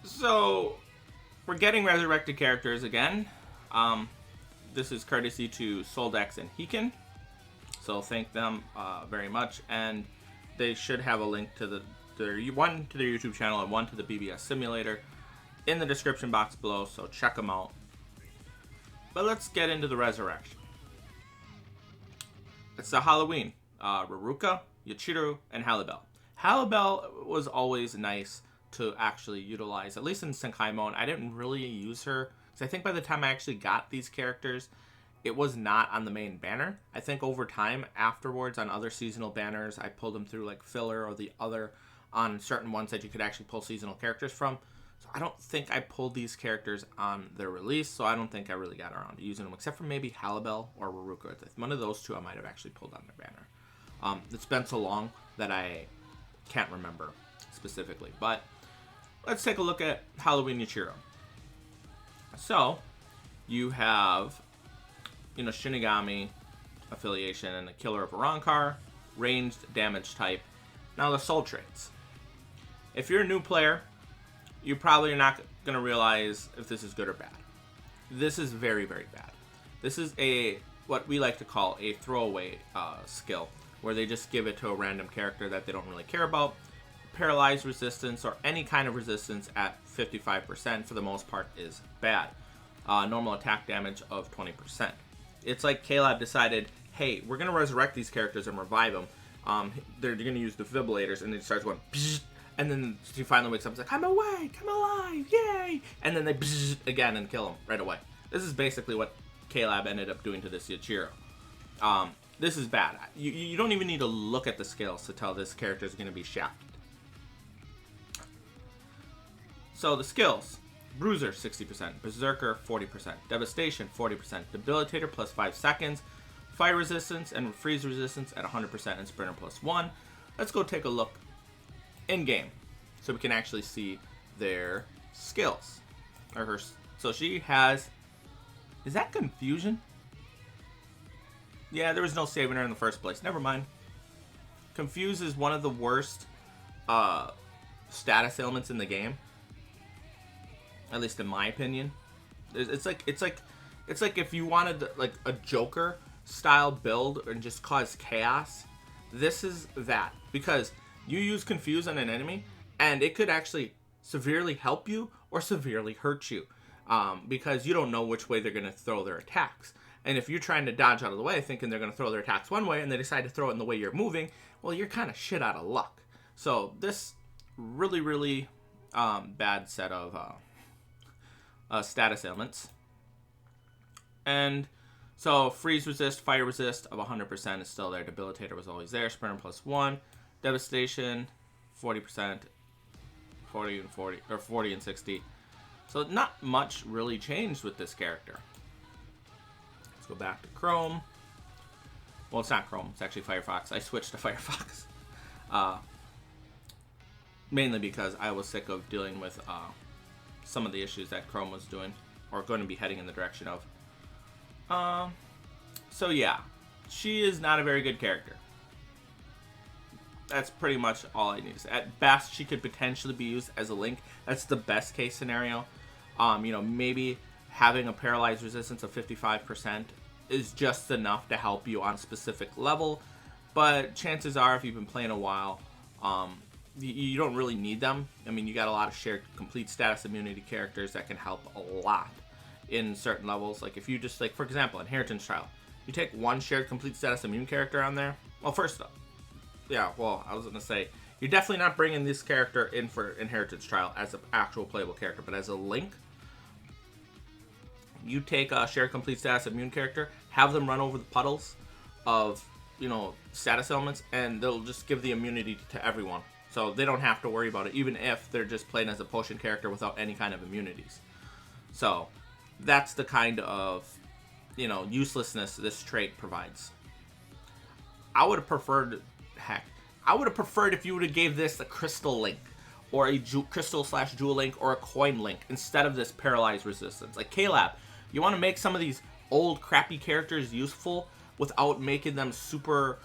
So, we're getting resurrected characters again. This is courtesy to Soldex and Heekin. So thank them very much. And they should have a link to one to their YouTube channel and one to the BBS simulator in the description box below. So check them out. But let's get into the resurrection. It's the Halloween. Ruruka, Yachiru, and Halibel. Halibel was always nice to actually utilize, at least in Senkai mode. I didn't really use her, because I think by the time I actually got these characters, it was not on the main banner. I think over time, afterwards, on other seasonal banners, I pulled them through like filler or the other on certain ones that you could actually pull seasonal characters from. So I don't think I pulled these characters on their release, so I don't think I really got around to using them, except for maybe Halibel or Ruruka. One of those two I might have actually pulled on their banner. It's been so long that I can't remember specifically, but let's take a look at Halloween Yachiru. So, you have, Shinigami affiliation and the Killer of Arankar, ranged damage type. Now the soul traits. If you're a new player, you probably are not going to realize if this is good or bad. This is very, very bad. This is what we like to call a throwaway skill, where they just give it to a random character that they don't really care about. Paralyzed resistance or any kind of resistance at 55% for the most part is bad. Normal attack damage of 20%. It's like Caleb decided, hey, we're going to resurrect these characters and revive them. They're going to use defibrillators, and it starts going, Bzz, and then she finally wakes up and is like, I'm awake, I'm alive, yay! And then they Bzz again and kill him right away. This is basically what Caleb ended up doing to this Yachiru. This is bad. You don't even need to look at the skills to tell this character is going to be shafted. So the skills: Bruiser 60%, Berserker 40%, Devastation 40%, Debilitator plus 5 seconds, Fire resistance and Freeze resistance at 100%, and Sprinter plus 1. Let's go take a look in game so we can actually see their skills. So she has. Is that Confusion? Yeah, there was no saving her in the first place. Never mind. Confuse is one of the worst status ailments in the game. At least in my opinion. It's like if you wanted like a Joker style build and just cause chaos. This is that, because you use Confuse on an enemy and it could actually severely help you or severely hurt you, because you don't know which way they're going to throw their attacks. And if you're trying to dodge out of the way thinking they're going to throw their attacks one way and they decide to throw it in the way you're moving, well, you're kind of shit out of luck. So this really, really bad set of status ailments. And so Freeze resist, Fire resist of 100% is still there. Debilitator was always there. Sprinter plus 1. Devastation 40%, 40 and 40, or 40 and 60. So not much really changed with this character. Let's go back to Chrome. Well, it's not Chrome. It's actually Firefox. I switched to Firefox. Mainly because I was sick of dealing with some of the issues that Chrome was doing, or going to be heading in the direction of. So yeah, she is not a very good character. That's pretty much all I need to say. At best, she could potentially be used as a link. That's the best case scenario. Maybe having a paralyzed resistance of 55% is just enough to help you on a specific level. But chances are, if you've been playing a while, you don't really need them. I mean, you got a lot of shared complete status immunity characters that can help a lot in certain levels. Like if you just, like, for example, Inheritance Trial, you take one shared complete status immune character on there. Well, first up, I was going to say, you're definitely not bringing this character in for Inheritance Trial as an actual playable character, but as a link, you take a shared complete status immune character, have them run over the puddles of, status elements, and they'll just give the immunity to everyone. So they don't have to worry about it, even if they're just playing as a potion character without any kind of immunities. So that's the kind of, uselessness this trait provides. I would have preferred if you would have gave this a crystal link, or a crystal/jewel link, or a coin link, instead of this paralyzed resistance. Like Caleb, you want to make some of these old crappy characters useful without making them super,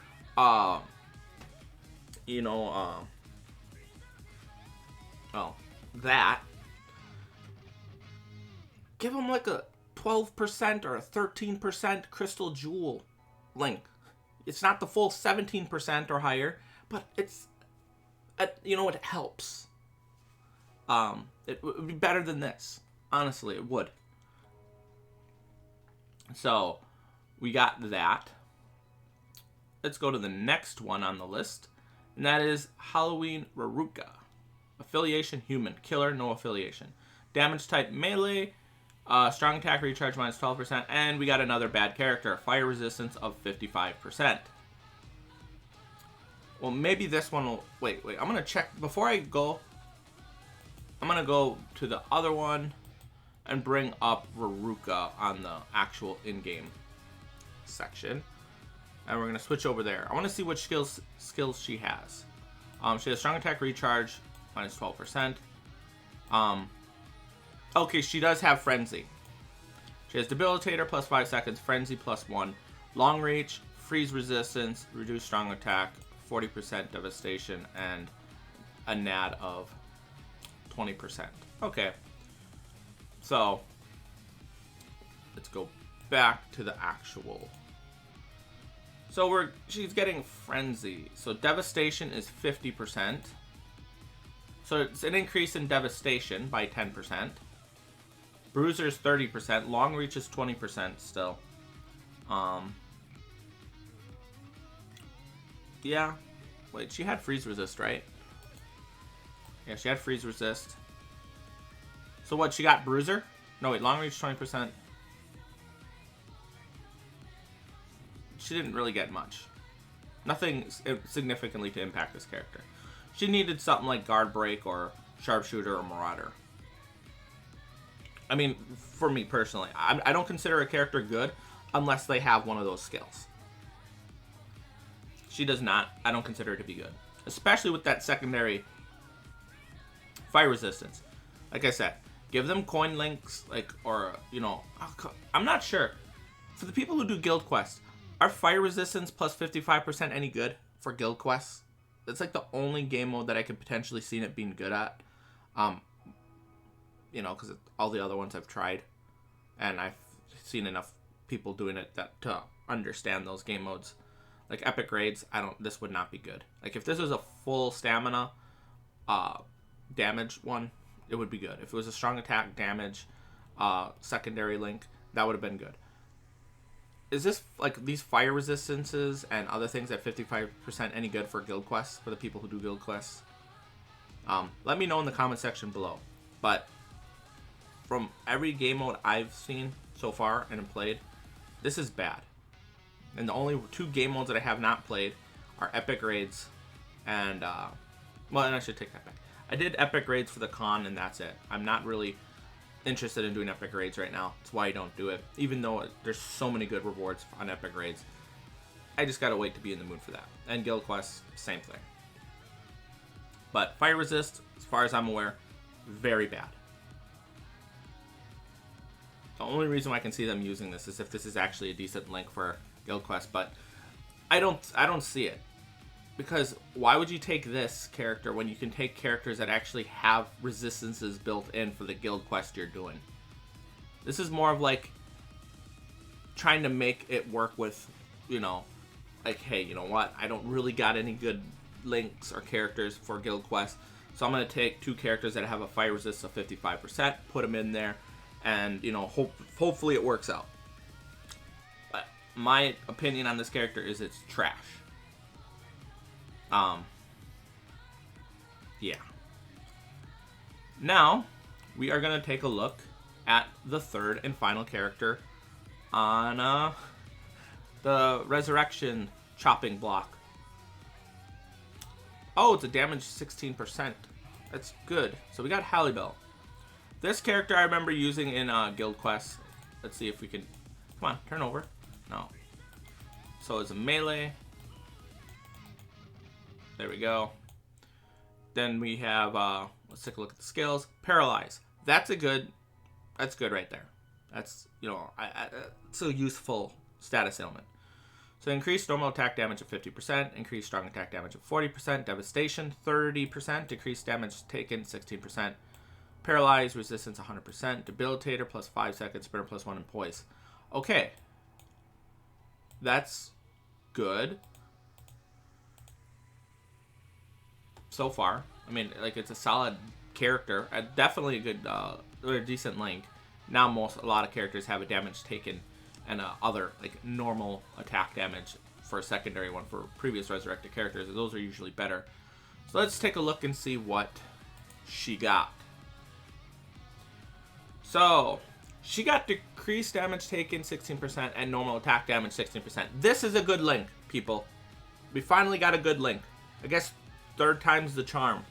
give him like a 12% or a 13% crystal jewel link. It's not the full 17% or higher, but it's, it helps. It would be better than this. Honestly, it would. So, we got that. Let's go to the next one on the list, and that is Halloween Raruka. Affiliation human. Killer, no affiliation. Damage type melee. Strong attack recharge minus 12%. And we got another bad character. Fire resistance of 55%. Well, maybe this one will... Wait. I'm going to check... Before I go... I'm going to go to the other one and bring up Raruka on the actual in-game section. And we're going to switch over there. I want to see what skills she has. She has strong attack recharge minus 12%. Okay, she does have Frenzy. She has Debilitator plus 5 seconds, Frenzy plus 1, Long Reach, Freeze Resistance, Reduce Strong Attack, 40% Devastation, and a NAD of 20%. Okay. So, let's go back to the actual. So she's getting Frenzy. So Devastation is 50%. So it's an increase in Devastation by 10%. Bruiser's 30%. Long Reach is 20% still. Yeah. Wait, she had Freeze Resist, right? Yeah, she had Freeze Resist. So what, she got Bruiser? No, wait, Long Reach 20%. She didn't really get much. Nothing significantly to impact this character. She needed something like Guard Break or Sharpshooter or Marauder. I mean, for me personally, I don't consider a character good unless they have one of those skills. She does not. I don't consider her to be good. Especially with that secondary fire resistance. Like I said, give them coin links, I'm not sure. For the people who do guild quests, are fire resistance plus 55% any good for guild quests? It's like the only game mode that I could potentially see it being good at. Because all the other ones I've tried, and I've seen enough people doing it to understand those game modes. Like epic raids, this would not be good. Like if this was a full stamina damage one, it would be good. If it was a strong attack damage secondary link, that would have been good. Is this, like, these fire resistances and other things at 55% any good for guild quests, for the people who do guild quests? Let me know in the comment section below. But from every game mode I've seen so far and played, this is bad. And the only two game modes that I have not played are epic raids and, and I should take that back. I did epic raids for the con, and that's it. I'm not really interested in doing epic raids right now. That's why I don't do it, even though there's so many good rewards on epic raids. I just gotta wait to be in the mood for that. And guild quests, same thing. But fire resist, as far as I'm aware, very bad. The only reason why I can see them using this is if this is actually a decent link for guild quest, but I don't see it. Because why would you take this character when you can take characters that actually have resistances built in for the guild quest you're doing? This is more of like trying to make it work with, like, hey, you know what? I don't really got any good links or characters for guild quest, so I'm going to take two characters that have a fire resist of 55%, put them in there, and, hopefully it works out. But my opinion on this character is it's trash. Yeah. Now, we are going to take a look at the third and final character on the Resurrection chopping block. Oh, it's a damage 16%. That's good. So we got Hallibell. This character I remember using in Guild Quest. Let's see if we can... Come on, turn over. No. So it's a melee. There we go. Then we have, let's take a look at the skills. Paralyze. That's good right there. That's, it's a useful status ailment. So increase normal attack damage of 50%, increase strong attack damage of 40%, devastation 30%, decrease damage taken 16%, Paralyze, resistance 100%, debilitator plus 5 seconds, spinner plus 1, and poise. Okay. That's good. So far. I mean, like, it's a solid character. Definitely a good, or a decent link. Now a lot of characters have a damage taken and other, like, normal attack damage for a secondary one for previous resurrected characters. Those are usually better. So let's take a look and see what she got. So, she got decreased damage taken 16% and normal attack damage 16%. This is a good link, people. We finally got a good link. I guess third time's the charm.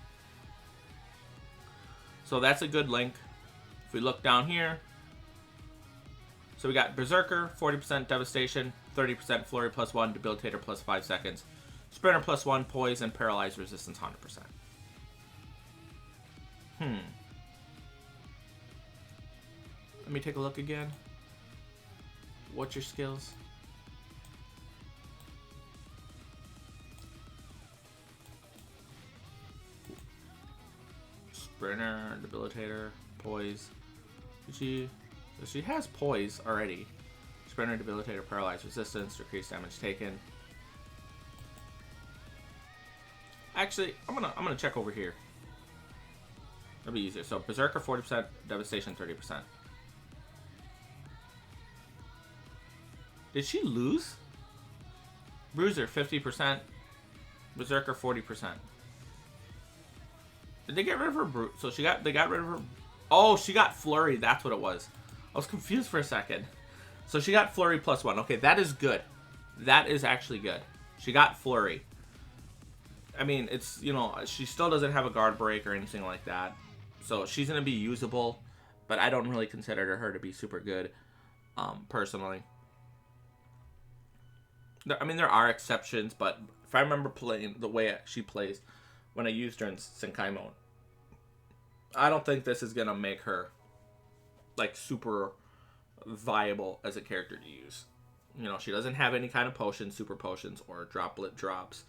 So that's a good link. If we look down here, so we got Berserker, 40% Devastation, 30% Flurry plus 1, Debilitator plus 5 seconds, Sprinter plus 1, Poise, and Paralyze resistance 100%. Let me take a look again. What's your skills? Sprinter, Debilitator, Poise. She has Poise already. Sprinter, Debilitator, Paralyze resistance, decreased damage taken. Actually, I'm gonna check over here. That'll be easier. So Berserker 40%, Devastation 30%. Did she lose? Bruiser 50%, Berserker 40%. Did they get rid of her so they got rid of her. Oh, she got Flurry. That's what it was. I was confused for a second. So she got Flurry plus 1. Okay, that is good. That is actually good. She got Flurry. I mean, it's, you know, she still doesn't have a guard break or anything like that. So she's going to be usable, but I don't really consider her to be super good, personally. I mean, there are exceptions, but if I remember playing the way she plays when I used her in Senkai mode, I don't think this is going to make her, like, super viable as a character to use. You know, she doesn't have any kind of potions, super potions, or droplet drops.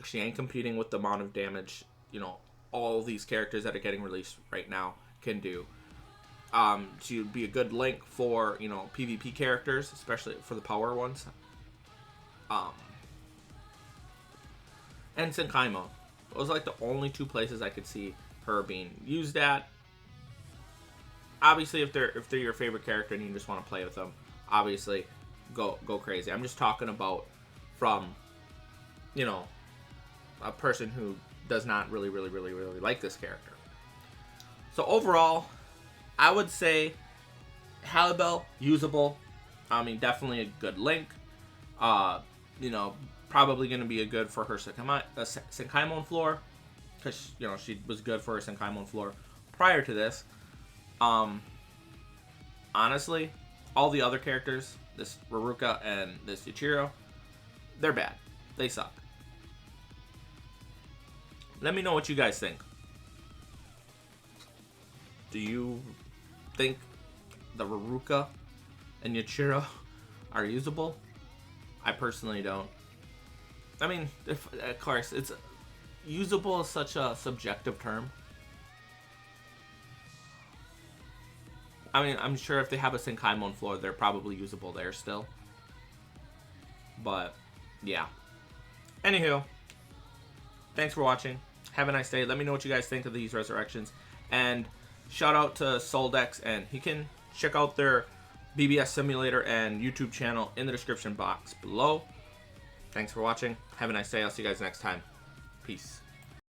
She ain't competing with the amount of damage, you know, all these characters that are getting released right now can do. She would be a good link for, you know, PvP characters, especially for the power ones. And Senkai mode. Those are like the only two places I could see her being used at. Obviously, if they're your favorite character and you just want to play with them, obviously go crazy. I'm just talking about from, you know, a person who does not really like this character. So overall, I would say Halibel, usable. I mean, definitely a good link. You know, probably going to be a good for her Senkaimon floor, because, you know, she was good for her Senkaimon floor prior to this. Honestly, all the other characters, this Raruka and this Yuichiro, they're bad. They suck. Let me know what you guys think. Do you think the Raruka and Yuichiro are usable? I personally don't. I mean, of course, it's usable is such a subjective term. I mean, I'm sure if they have a Senkaimon floor, they're probably usable there still. But, yeah. Anywho, thanks for watching. Have a nice day. Let me know what you guys think of these resurrections. And shout out to Soldex, and you can check out their BBS Simulator and YouTube channel in the description box below. Thanks for watching. Have a nice day. I'll see you guys next time. Peace.